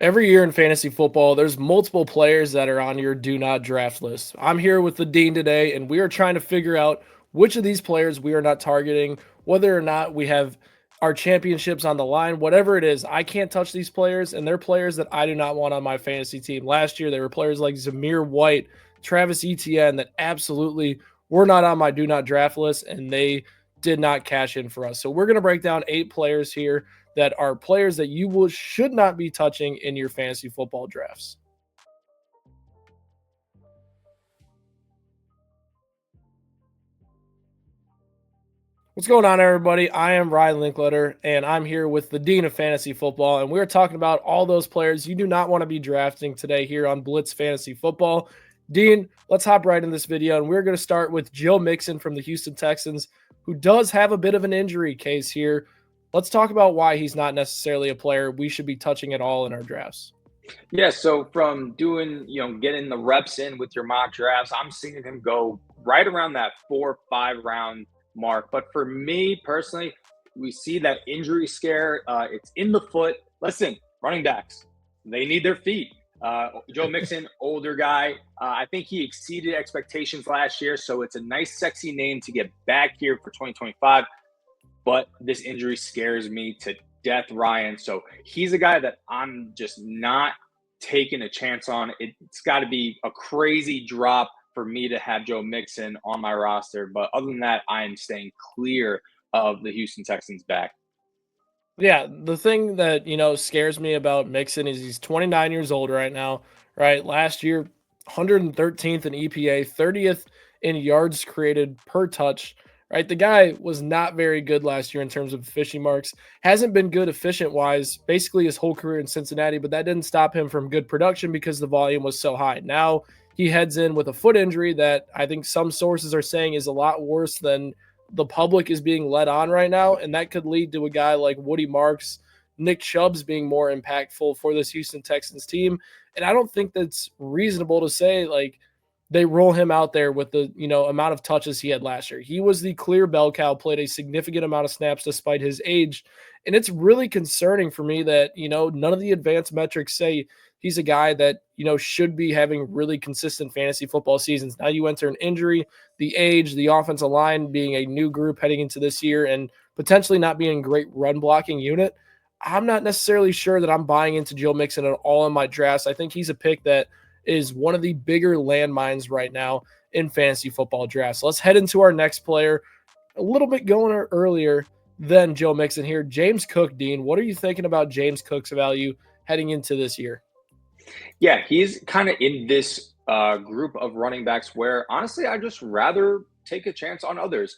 Every year in fantasy football, there's multiple players that are on your do not draft list. I'm here with the Dean today, and we are trying to figure out which of these players we are not targeting, whether or not we have our championships on the line, whatever it is. I can't touch these players, and they're players that I do not want on my fantasy team. Last year, they were players like Zamir White, Travis Etienne that absolutely were not on my do not draft list, and they did not cash in for us. So we're going to break down 8 players here that are players that you should not be touching in your fantasy football drafts. What's going on, everybody? I am Ryan Linkletter, and I'm here with the Dean of Fantasy Football, and we're talking about all those players you do not want to be drafting today here on Blitz Fantasy Football. Dean, let's hop right in this video, and we're going to start with Joe Mixon from the Houston Texans, who does have a bit of an injury case here. Let's talk about why he's not necessarily a player we should be touching at all in our drafts. Yeah, so from doing, getting the reps in with your mock drafts, I'm seeing him go right around that 4 or 5 round mark. But for me personally, we see that injury scare. It's in the foot. Listen, running backs, they need their feet. Joe Mixon, older guy. I think he exceeded expectations last year. So it's a nice, sexy name to get back here for 2025. But this injury scares me to death, Ryan. So he's a guy that I'm just not taking a chance on. It's got to be a crazy drop for me to have Joe Mixon on my roster. But other than that, I am staying clear of the Houston Texans back. Yeah, the thing that, scares me about Mixon is he's 29 years old right now, right? Last year, 113th in EPA, 30th in yards created per touch, right? The guy was not very good last year in terms of fishing marks. Hasn't been good efficient wise, basically his whole career in Cincinnati, but that didn't stop him from good production because the volume was so high. Now he heads in with a foot injury that I think some sources are saying is a lot worse than the public is being led on right now, and that could lead to a guy like Woody Marks, Nick Chubb's being more impactful for this Houston Texans team. And I don't think that's reasonable to say like they roll him out there with the amount of touches he had last year. He was the clear bell cow, played a significant amount of snaps despite his age, and it's really concerning for me that none of the advanced metrics say he's a guy that should be having really consistent fantasy football seasons. Now you enter an injury, the age, the offensive line being a new group heading into this year, and potentially not being a great run blocking unit. I'm not necessarily sure that I'm buying into Joe Mixon at all in my drafts. I think he's a pick that is one of the bigger landmines right now in fantasy football drafts. Let's head into our next player, a little bit going earlier than Joe Mixon here. James Cook, Dean, what are you thinking about James Cook's value heading into this year? Yeah, he's kind of in this group of running backs where honestly, I just rather take a chance on others.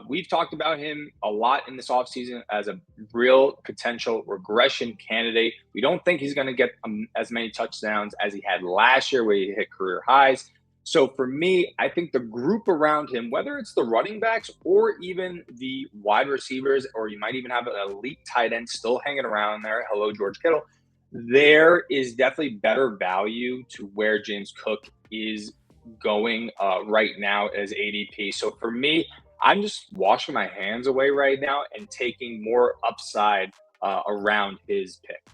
We've talked about him a lot in this offseason as a real potential regression candidate. We don't think he's going to get as many touchdowns as he had last year, where he hit career highs. So for me, I think the group around him, whether it's the running backs or even the wide receivers, or you might even have an elite tight end still hanging around there. Hello, George Kittle. There is definitely better value to where James Cook is going right now as ADP. So for me, I'm just washing my hands away right now and taking more upside around his pick.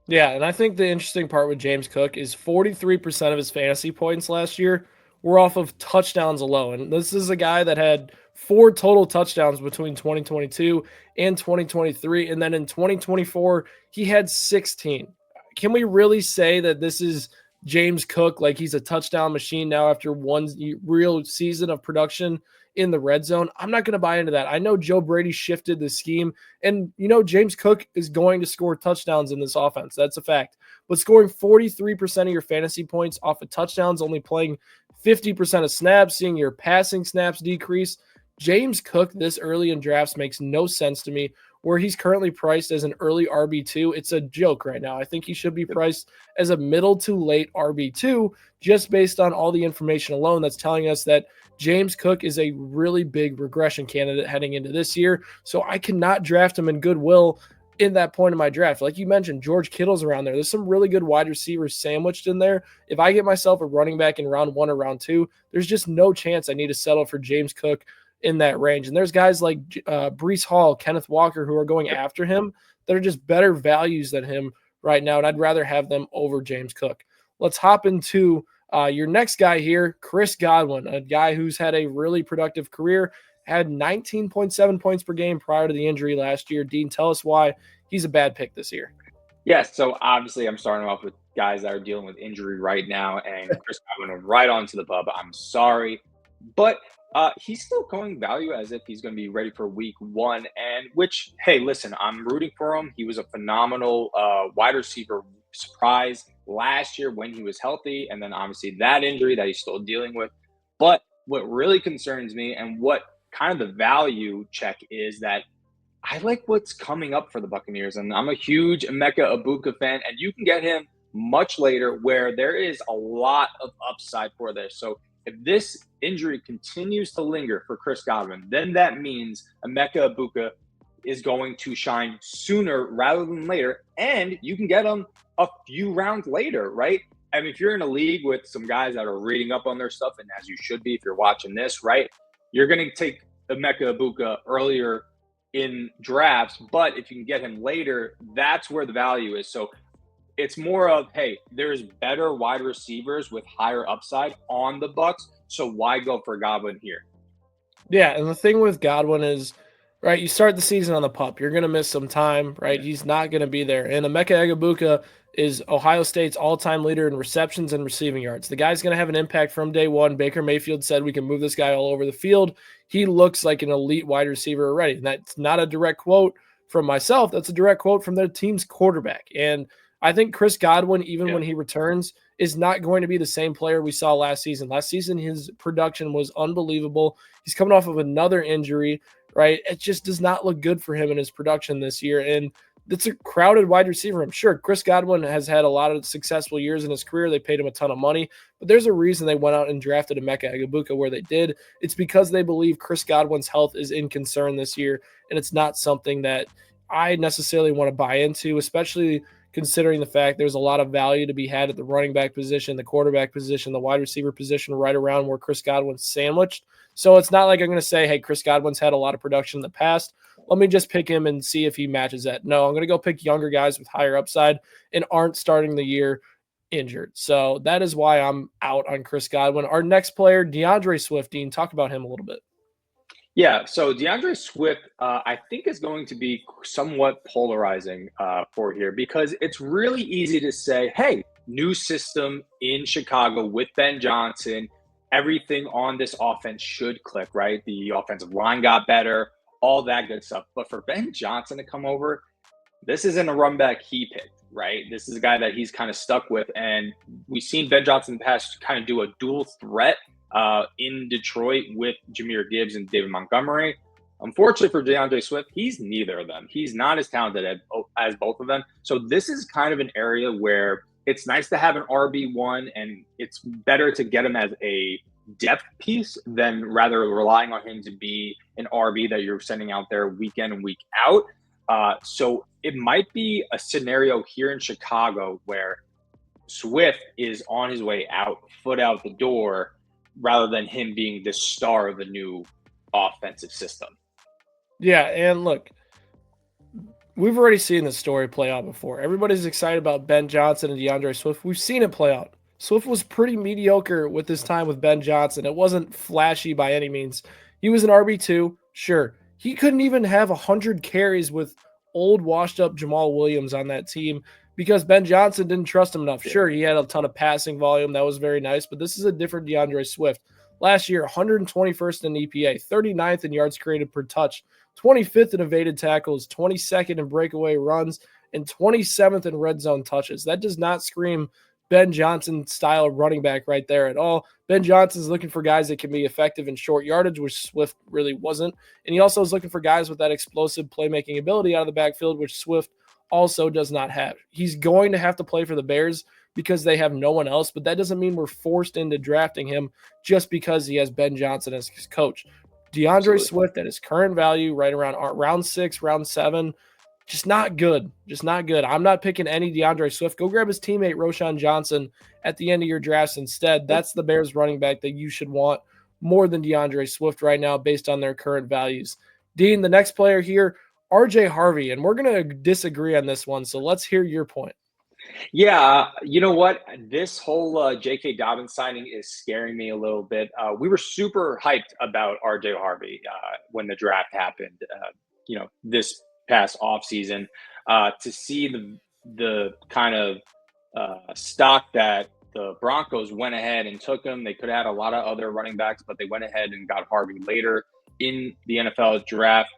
Yeah, and I think the interesting part with James Cook is 43% of his fantasy points last year were off of touchdowns alone. And this is a guy that had 4 total touchdowns between 2022 and 2023. And then in 2024, he had 16. Can we really say that this is James Cook, like he's a touchdown machine now after one real season of production in the red zone? I'm not going to buy into that. I know Joe Brady shifted the scheme, and James Cook is going to score touchdowns in this offense. That's a fact. But scoring 43% of your fantasy points off of touchdowns, only playing 50% of snaps, seeing your passing snaps decrease, James Cook this early in drafts makes no sense to me. Where he's currently priced as an early RB2, it's a joke right now. I think he should be priced as a middle to late RB2, just based on all the information alone that's telling us that James Cook is a really big regression candidate heading into this year. So I cannot draft him in goodwill in that point of my draft. Like you mentioned, George Kittle's around there. There's some really good wide receivers sandwiched in there. If I get myself a running back in round 1 or round 2, there's just no chance I need to settle for James Cook in that range. And there's guys like Breece Hall, Kenneth Walker, who are going after him that are just better values than him right now, and I'd rather have them over James Cook. Let's hop into your next guy here, Chris Godwin, a guy who's had a really productive career, had 19.7 points per game prior to the injury last year. Dean, tell us why he's a bad pick this year. Yes, so obviously I'm starting off with guys that are dealing with injury right now, and Chris Godwin right onto the pub. I'm sorry, but he's still going value as if he's going to be ready for week one. And which, hey, listen, I'm rooting for him. He was a phenomenal wide receiver surprise last year when he was healthy, and then obviously that injury that he's still dealing with. But what really concerns me and what kind of the value check is that I like what's coming up for the Buccaneers, and I'm a huge Emeka Egbuka fan, and you can get him much later where there is a lot of upside for this. So if this injury continues to linger for Chris Godwin, then that means Emeka Egbuka is going to shine sooner rather than later, and you can get him a few rounds later, right? I mean, if you're in a league with some guys that are reading up on their stuff, and as you should be if you're watching this, right, you're going to take Emeka Egbuka earlier in drafts, but if you can get him later, that's where the value is. So it's more of, hey, there's better wide receivers with higher upside on the Bucks, so why go for Godwin here? Yeah, and the thing with Godwin is, right, you start the season on the pup. You're going to miss some time, right? Yeah. He's not going to be there. And Emeka Egbuka is Ohio State's all-time leader in receptions and receiving yards. The guy's going to have an impact from day one. Baker Mayfield said we can move this guy all over the field. He looks like an elite wide receiver already. And that's not a direct quote from myself. That's a direct quote from their team's quarterback. And I think Chris Godwin, even when he returns, is not going to be the same player we saw last season. Last season, his production was unbelievable. He's coming off of another injury, right? It just does not look good for him in his production this year. And it's a crowded wide receiver. I'm sure Chris Godwin has had a lot of successful years in his career. They paid him a ton of money, but there's a reason they went out and drafted Emeka Egbuka where they did. It's because they believe Chris Godwin's health is in concern this year, and it's not something that I necessarily want to buy into, especially considering the fact there's a lot of value to be had at the running back position, the quarterback position, the wide receiver position, right around where Chris Godwin's sandwiched. So it's not like I'm going to say, hey, Chris Godwin's had a lot of production in the past. Let me just pick him and see if he matches that. No, I'm going to go pick younger guys with higher upside and aren't starting the year injured. So that is why I'm out on Chris Godwin. Our next player, DeAndre Swift. Dean, talk about him a little bit. Yeah, so DeAndre Swift, I think, is going to be somewhat polarizing for here because it's really easy to say, hey, new system in Chicago with Ben Johnson. Everything on this offense should click, right? The offensive line got better, all that good stuff. But for Ben Johnson to come over, this isn't a run back he picked, right? This is a guy that he's kind of stuck with. And we've seen Ben Johnson in the past kind of do a dual threat in Detroit with Jahmyr Gibbs and David Montgomery. Unfortunately for DeAndre Swift, he's neither of them. He's not as talented as both of them. So this is kind of an area where it's nice to have an RB1, and it's better to get him as a depth piece than rather relying on him to be an RB that you're sending out there week in and week out. So it might be a scenario here in Chicago where Swift is on his way out, foot out the door, rather than him being the star of the new offensive system. Yeah, and look, we've already seen this story play out before. Everybody's excited about Ben Johnson and DeAndre Swift. We've seen it play out. Swift was pretty mediocre with his time with Ben Johnson. It wasn't flashy by any means. He was an RB2, sure. He couldn't even have 100 carries with old washed-up Jamal Williams on that team because Ben Johnson didn't trust him enough. Sure, he had a ton of passing volume. That was very nice, but this is a different DeAndre Swift. Last year, 121st in EPA, 39th in yards created per touch, 25th in evaded tackles, 22nd in breakaway runs, and 27th in red zone touches. That does not scream Ben Johnson style running back right there at all. Ben Johnson's looking for guys that can be effective in short yardage, which Swift really wasn't. And he also is looking for guys with that explosive playmaking ability out of the backfield, which Swift also does not have. He's going to have to play for the Bears because they have no one else, but that doesn't mean we're forced into drafting him just because he has Ben Johnson as his coach. DeAndre Absolutely. Swift at his current value, right around round 6, round 7, just not good. Just not good. I'm not picking any DeAndre Swift. Go grab his teammate Roschon Johnson at the end of your drafts instead. That's the Bears running back that you should want more than DeAndre Swift right now based on their current values. Dean, the next player here, RJ Harvey, and we're going to disagree on this one, so let's hear your point. Yeah, you know what? This whole J.K. Dobbins signing is scaring me a little bit. We were super hyped about R.J. Harvey when the draft happened. This past offseason, to see the kind of stock that the Broncos went ahead and took him. They could have had a lot of other running backs, but they went ahead and got Harvey later in the NFL draft.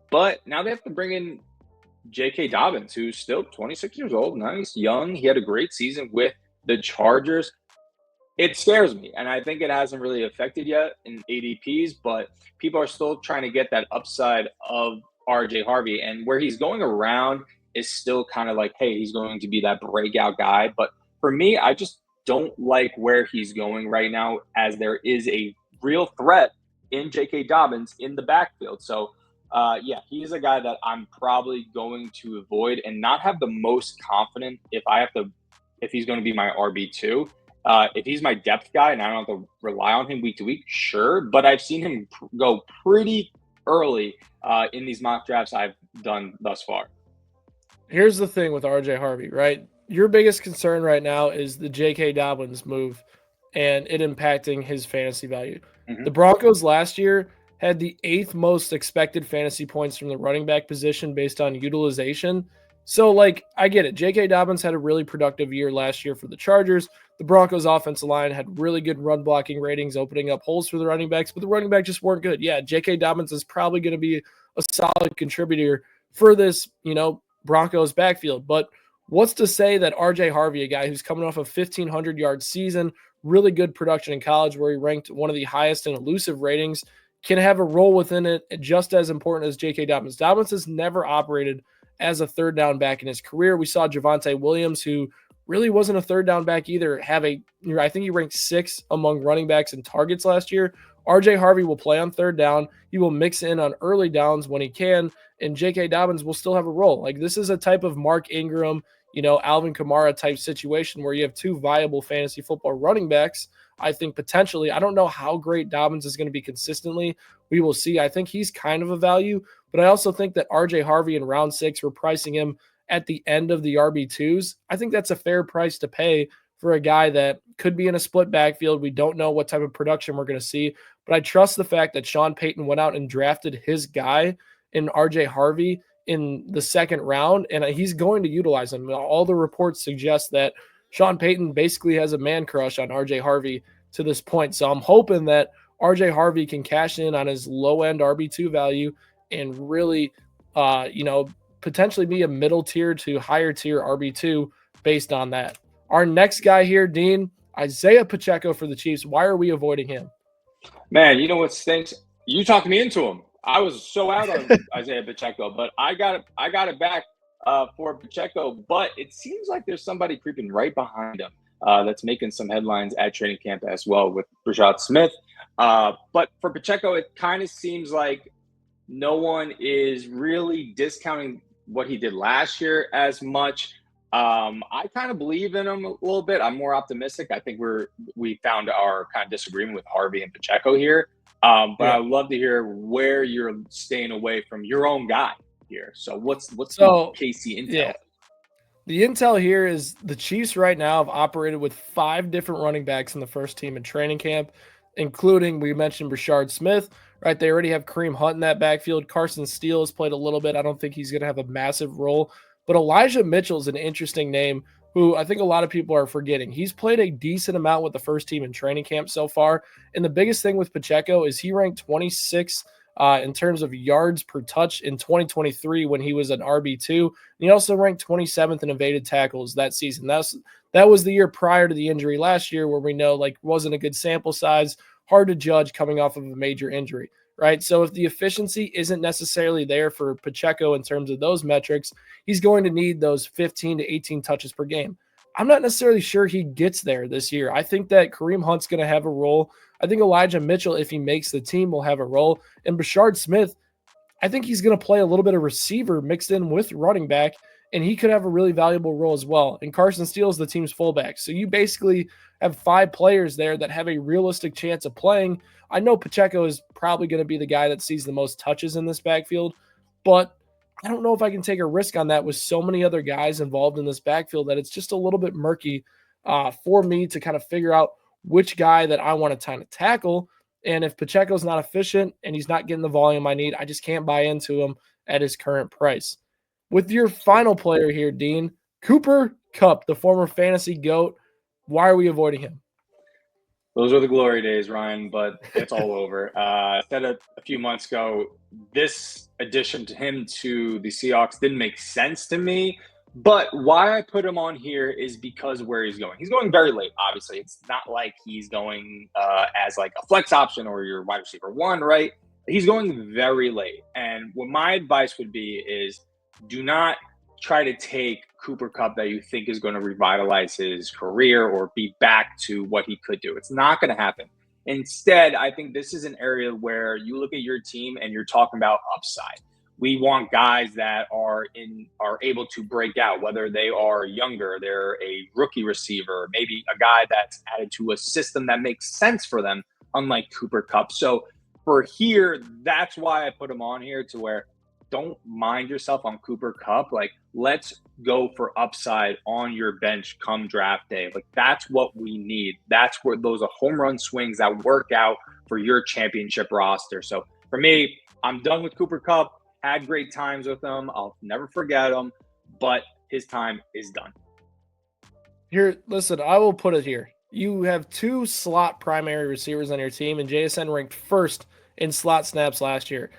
But now they have to bring in J.K. Dobbins, who's still 26 years old, nice, young. He had a great season with the Chargers. It scares me, and I think it hasn't really affected yet in ADPs, but people are still trying to get that upside of RJ Harvey, and where he's going around is still kind of like, hey, he's going to be that breakout guy. But for me, I just don't like where he's going right now, as there is a real threat in J.K. Dobbins in the backfield. So, yeah, he's a guy that I'm probably going to avoid and not have the most confidence if he's going to be my RB2. If he's my depth guy and I don't have to rely on him week to week, sure. But I've seen him go pretty early in these mock drafts I've done thus far. Here's the thing with RJ Harvey, right? Your biggest concern right now is the J.K. Dobbins move and it impacting his fantasy value. Mm-hmm. The Broncos last year had the 8th most expected fantasy points from the running back position based on utilization. So, like, I get it. J.K. Dobbins had a really productive year last year for the Chargers. The Broncos offensive line had really good run blocking ratings, opening up holes for the running backs, but the running backs just weren't good. Yeah, J.K. Dobbins is probably going to be a solid contributor for this, Broncos backfield. But what's to say that RJ Harvey, a guy who's coming off a 1,500-yard season, really good production in college where he ranked one of the highest in elusive ratings, can have a role within it just as important as J.K. Dobbins. Dobbins has never operated as a third down back in his career. We saw Javonte Williams, who really wasn't a third down back either, I think he ranked 6th among running backs in targets last year. RJ Harvey will play on third down. He will mix in on early downs when he can, and J.K. Dobbins will still have a role. Like, this is a type of Mark Ingram, Alvin Kamara type situation where you have two viable fantasy football running backs. I think potentially, I don't know how great Dobbins is going to be consistently. We will see. I think he's kind of a value, but I also think that RJ Harvey in round 6, we're pricing him at the end of the RB2s. I think that's a fair price to pay for a guy that could be in a split backfield. We don't know what type of production we're going to see, but I trust the fact that Sean Payton went out and drafted his guy in RJ Harvey in the 2nd round, and he's going to utilize him. All the reports suggest that Sean Payton basically has a man crush on RJ Harvey to this point. So I'm hoping that RJ Harvey can cash in on his low-end RB2 value and really, potentially be a middle tier to higher tier RB2 based on that. Our next guy here, Dean, Isaiah Pacheco for the Chiefs. Why are we avoiding him? Man, you know what stinks? You talked me into him. I was so out on Isaiah Pacheco, but I got it back for Pacheco. But it seems like there's somebody creeping right behind him that's making some headlines at training camp as well with Rashad Smith. But for Pacheco, it kind of seems like no one is really discounting what he did last year as much. I kind of believe in him a little bit. I'm more optimistic. I think we found our kind of disagreement with Harvey and Pacheco here. But yeah. I'd love to hear where you're staying away from your own guy here. So what's the KC intel? Yeah. The intel here is the Chiefs right now have operated with 5 different running backs in the first team in training camp, including, we mentioned Rashard Smith, right? They already have Kareem Hunt in that backfield. Carson Steele has played a little bit. I don't think he's going to have a massive role. But Elijah Mitchell is an interesting name who I think a lot of people are forgetting. He's played a decent amount with the first team in training camp so far. And the biggest thing with Pacheco is he ranked 26th in terms of yards per touch in 2023 when he was an RB2. And he also ranked 27th in evaded tackles that season. That was the year prior to the injury last year, where we know wasn't a good sample size, hard to judge coming off of a major injury, right? So if the efficiency isn't necessarily there for Pacheco in terms of those metrics, he's going to need those 15 to 18 touches per game. I'm not necessarily sure he gets there this year. I think that Kareem Hunt's going to have a role. I think Elijah Mitchell, if he makes the team, will have a role. And Rashard Smith, I think he's going to play a little bit of receiver mixed in with running back, and he could have a really valuable role as well. And Carson Steele is the team's fullback. So you basically have 5 players there that have a realistic chance of playing. I know Pacheco is probably going to be the guy that sees the most touches in this backfield, but I don't know if I can take a risk on that with so many other guys involved in this backfield that it's just a little bit murky for me to kind of figure out which guy that I want to kind of tackle. And if Pacheco's not efficient and he's not getting the volume I need, I just can't buy into him at his current price. With your final player here, Dean, Cooper Kupp, the former fantasy GOAT, why are we avoiding him? Those were the glory days, Ryan, but it's all over. I said it a few months ago. This addition to him to the Seahawks didn't make sense to me. But why I put him on here is because of where he's going. He's going very late, obviously. It's not like he's going as like a flex option or your wide receiver one, right? He's going very late. And what my advice would be is do not try to take Cooper Kupp that you think is going to revitalize his career or be back to what he could do. It's not going to happen. Instead, I think this is an area where you look at your team and you're talking about upside. We want guys that are able to break out, whether they are younger, they're a rookie receiver, maybe a guy that's added to a system that makes sense for them, unlike Cooper Kupp. So for here, that's why I put him on here to where don't mind yourself on Cooper Kupp. Like, let's go for upside on your bench come draft day. Like, that's what we need. That's where those are home run swings that work out for your championship roster. So for me, I'm done with Cooper Kupp. Had great times with him. I'll never forget him, but his time is done. Here, listen, I will put it here. You have two slot primary receivers on your team, and JSN ranked first in slot snaps last year.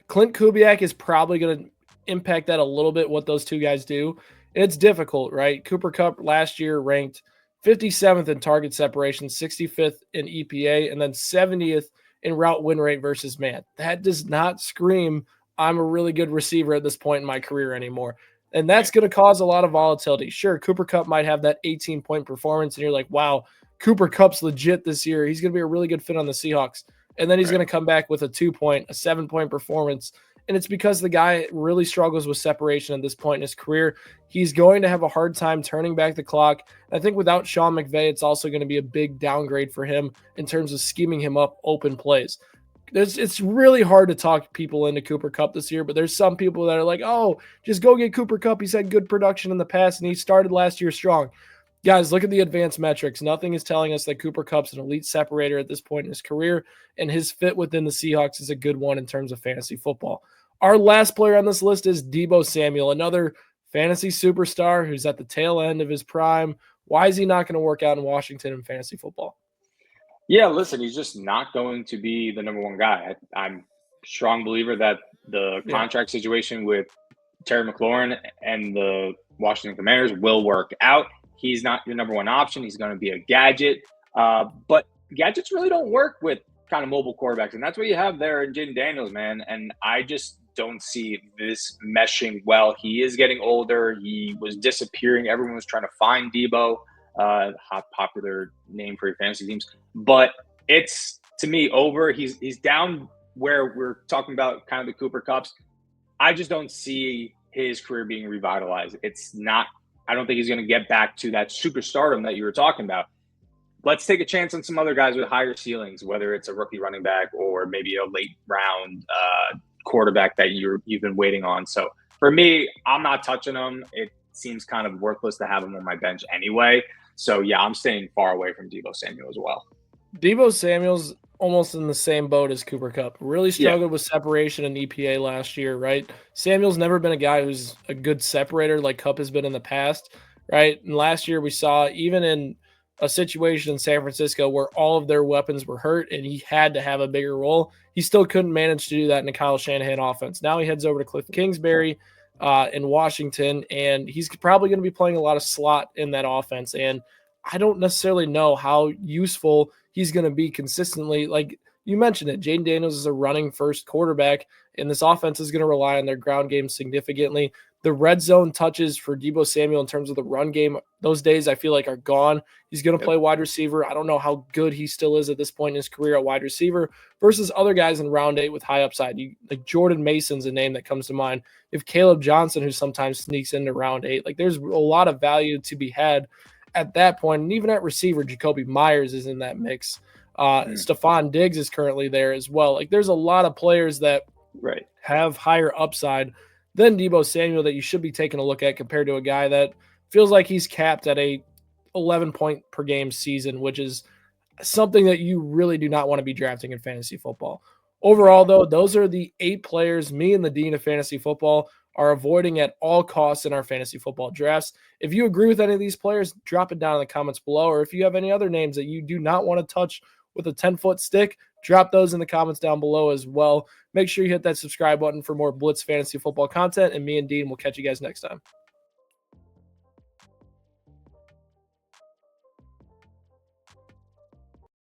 Clint Kubiak is probably going to impact that a little bit, what those two guys do. And it's difficult, right? Cooper Kupp last year ranked 57th in target separation, 65th in EPA, and then 70th in route win rate versus man. That does not scream I'm a really good receiver at this point in my career anymore. And that's going to cause a lot of volatility. Sure, Cooper Kupp might have that 18-point performance, and you're like, wow, Cooper Kupp's legit this year. He's going to be a really good fit on the Seahawks. And then he's going to come back with a 2-point, a 7-point performance. And it's because the guy really struggles with separation at this point in his career. He's going to have a hard time turning back the clock. I think without Sean McVay, it's also going to be a big downgrade for him in terms of scheming him up open plays. It's really hard to talk people into Cooper Kupp this year, but there's some people that are like, oh, just go get Cooper Kupp. He's had good production in the past, and he started last year strong. Guys, look at the advanced metrics. Nothing is telling us that Cooper Kupp's an elite separator at this point in his career, and his fit within the Seahawks is a good one in terms of fantasy football. Our last player on this list is Deebo Samuel, another fantasy superstar who's at the tail end of his prime. Why is he not going to work out in Washington in fantasy football? Yeah, listen, he's just not going to be the number one guy. I'm a strong believer that the contract situation with Terry McLaurin and the Washington Commanders will work out. He's not your number one option. He's going to be a gadget. But gadgets really don't work with kind of mobile quarterbacks. And that's what you have there in Jaden Daniels, man. And I just don't see this meshing well. He is getting older. He was disappearing. Everyone was trying to find Deebo. Hot popular name for your fantasy teams, but it's to me over. He's down where we're talking about kind of the Cooper Kupps. I just don't see his career being revitalized. It's not. I don't think he's going to get back to that superstardom that you were talking about. Let's take a chance on some other guys with higher ceilings, whether it's a rookie running back or maybe a late round quarterback that you've been waiting on. So for me, I'm not touching him. It seems kind of worthless to have him on my bench anyway. So, yeah, I'm staying far away from Deebo Samuel as well. Deebo Samuel's almost in the same boat as Cooper Kupp. Really struggled with separation and EPA last year, right? Samuel's never been a guy who's a good separator like Kupp has been in the past, right? And last year we saw even in a situation in San Francisco where all of their weapons were hurt and he had to have a bigger role, he still couldn't manage to do that in a Kyle Shanahan offense. Now he heads over to Cliff Kingsbury in Washington, and he's probably going to be playing a lot of slot in that offense. And I don't necessarily know how useful he's going to be consistently. Like you mentioned it, Jaden Daniels is a running first quarterback, and this offense is going to rely on their ground game significantly. The red zone touches for Deebo Samuel in terms of the run game, those days I feel like are gone. He's going to play wide receiver. I don't know how good he still is at this point in his career at wide receiver versus other guys in round 8 with high upside. Like Jordan Mason's a name that comes to mind. If Caleb Johnson, who sometimes sneaks into round 8, like there's a lot of value to be had at that point. And even at receiver, Jacoby Myers is in that mix. Stephon Diggs is currently there as well. Like there's a lot of players that have higher upside then Deebo Samuel that you should be taking a look at compared to a guy that feels like he's capped at a 11 point per game season, which is something that you really do not want to be drafting in fantasy football. Overall, though, those are the 8 players me and the dean of fantasy football are avoiding at all costs in our fantasy football drafts. If you agree with any of these players, drop it down in the comments below. Or if you have any other names that you do not want to touch with a 10-foot stick, drop those in the comments down below as well. Make sure you hit that subscribe button for more Blitz fantasy football content. And me and Dean will catch you guys next time.